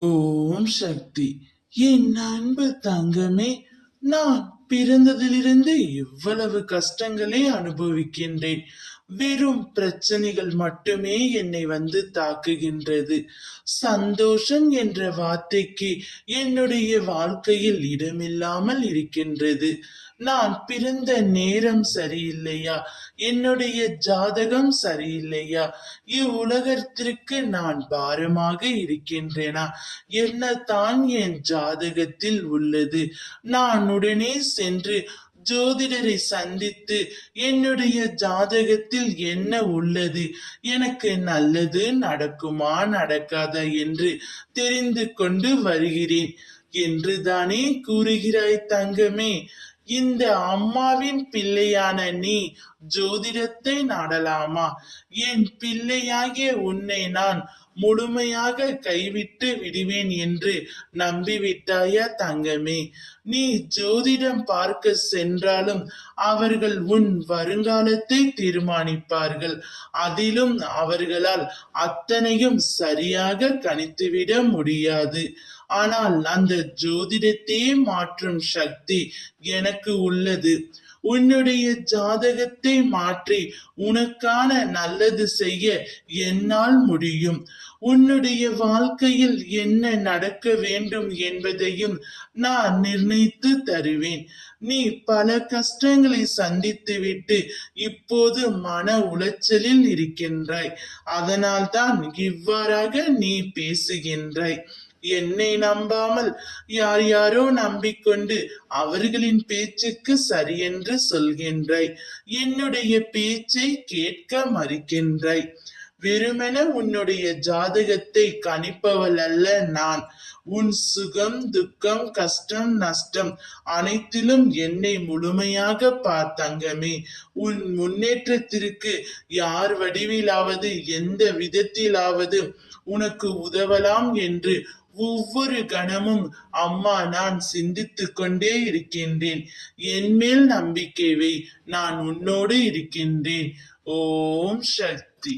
ஓம் சக்தி. என் அன்பு தங்கமே, நான் பிறந்ததிலிருந்து இவ்வளவு கஷ்டங்களை அனுபவிக்கின்றேன். வெறும் பிரச்சனைகள் மட்டுமே என்னை வந்து தாக்குகின்றது. சந்தோஷம் என்ற வார்த்தைக்கு என்னுடைய வாழ்க்கையில் இடமில்லாமல் இருக்கின்றது. நான் பிறந்த நேரம் சரியில்லையா? என்னுடைய ஜாதகம் சரியில்லையா? இவ்வுலகத்திற்கு நான் பாரமாக இருக்கின்றேனா? என்னதான் என் ஜாதகத்தில் உள்ளது? நான் உடனே சென்று ஜோதிடரை சந்தித்து என்னுடைய ஜாதகத்தில் என்ன உள்ளது, எனக்கு நல்லது நடக்குமா நடக்காதா என்று தெரிந்து கொண்டு வருகிறேன் என்றுதானே கூறுகிறாய் தங்கமே. இந்த அம்மாவின் பிள்ளையான நீ ஜோதிடத்தை நாடலாமா? என் பிள்ளையாகிய உன்னை நான் முழுமையாக கைவிட்டு விடுவேன் என்று நம்பிவிட்டாயா தங்கமே? நீ ஜோதிடம் பார்க்க சென்றாலும் அவர்கள் உன் வருங்காலத்தை தீர்மானிப்பார்கள். அதிலும் அவர்களால் அத்தனையும் சரியாக கணித்துவிட முடியாது. ஆனால் அந்த ஜோதிடத்தையே மாற்றும் சக்தி எனக்கு உள்ளது. உன்னுடைய ஜாதகத்தை மாற்றி உனக்கான நல்லது செய்ய என்னால் முடியும். உன்னுடைய வாழ்க்கையில் என்ன நடக்க வேண்டும் என்பதையும் நான் நிர்ணயித்து தருவேன். நீ பல கஷ்டங்களை சந்தித்துவிட்டு இப்போது மன உளைச்சலில் இருக்கின்றாய். அதனால்தான் இவ்வாறாக நீ பேசுகின்றாய். என்னை நம்பாமல் யார் யாரோ நம்பிக்கொண்டு அவர்களின் பேச்சுக்கு சரியென்று சொல்கின்றாய். என்னுடைய பேச்சை கேட்க மறுக்கின்றாய். வெறுமென உன்னுடைய ஜாதகத்தை கணிப்பவள் அல்ல நான். உன் சுகம் துக்கம் கஷ்டம் நஷ்டம் அனைத்திலும் என்னை முழுமையாக பார்த்தங்கமே. உன் முன்னேற்றத்திற்கு யார் வடிவிலாவது எந்த விதத்திலாவது உனக்கு உதவலாம் என்று ஒவ்வொரு கணமும் அம்மா நான் சிந்தித்துக் கொண்டே இருக்கின்றேன். என் மேல் நம்பிக்கை வை, நான் உன்னோடு இருக்கின்றேன். ஓம் சக்தி.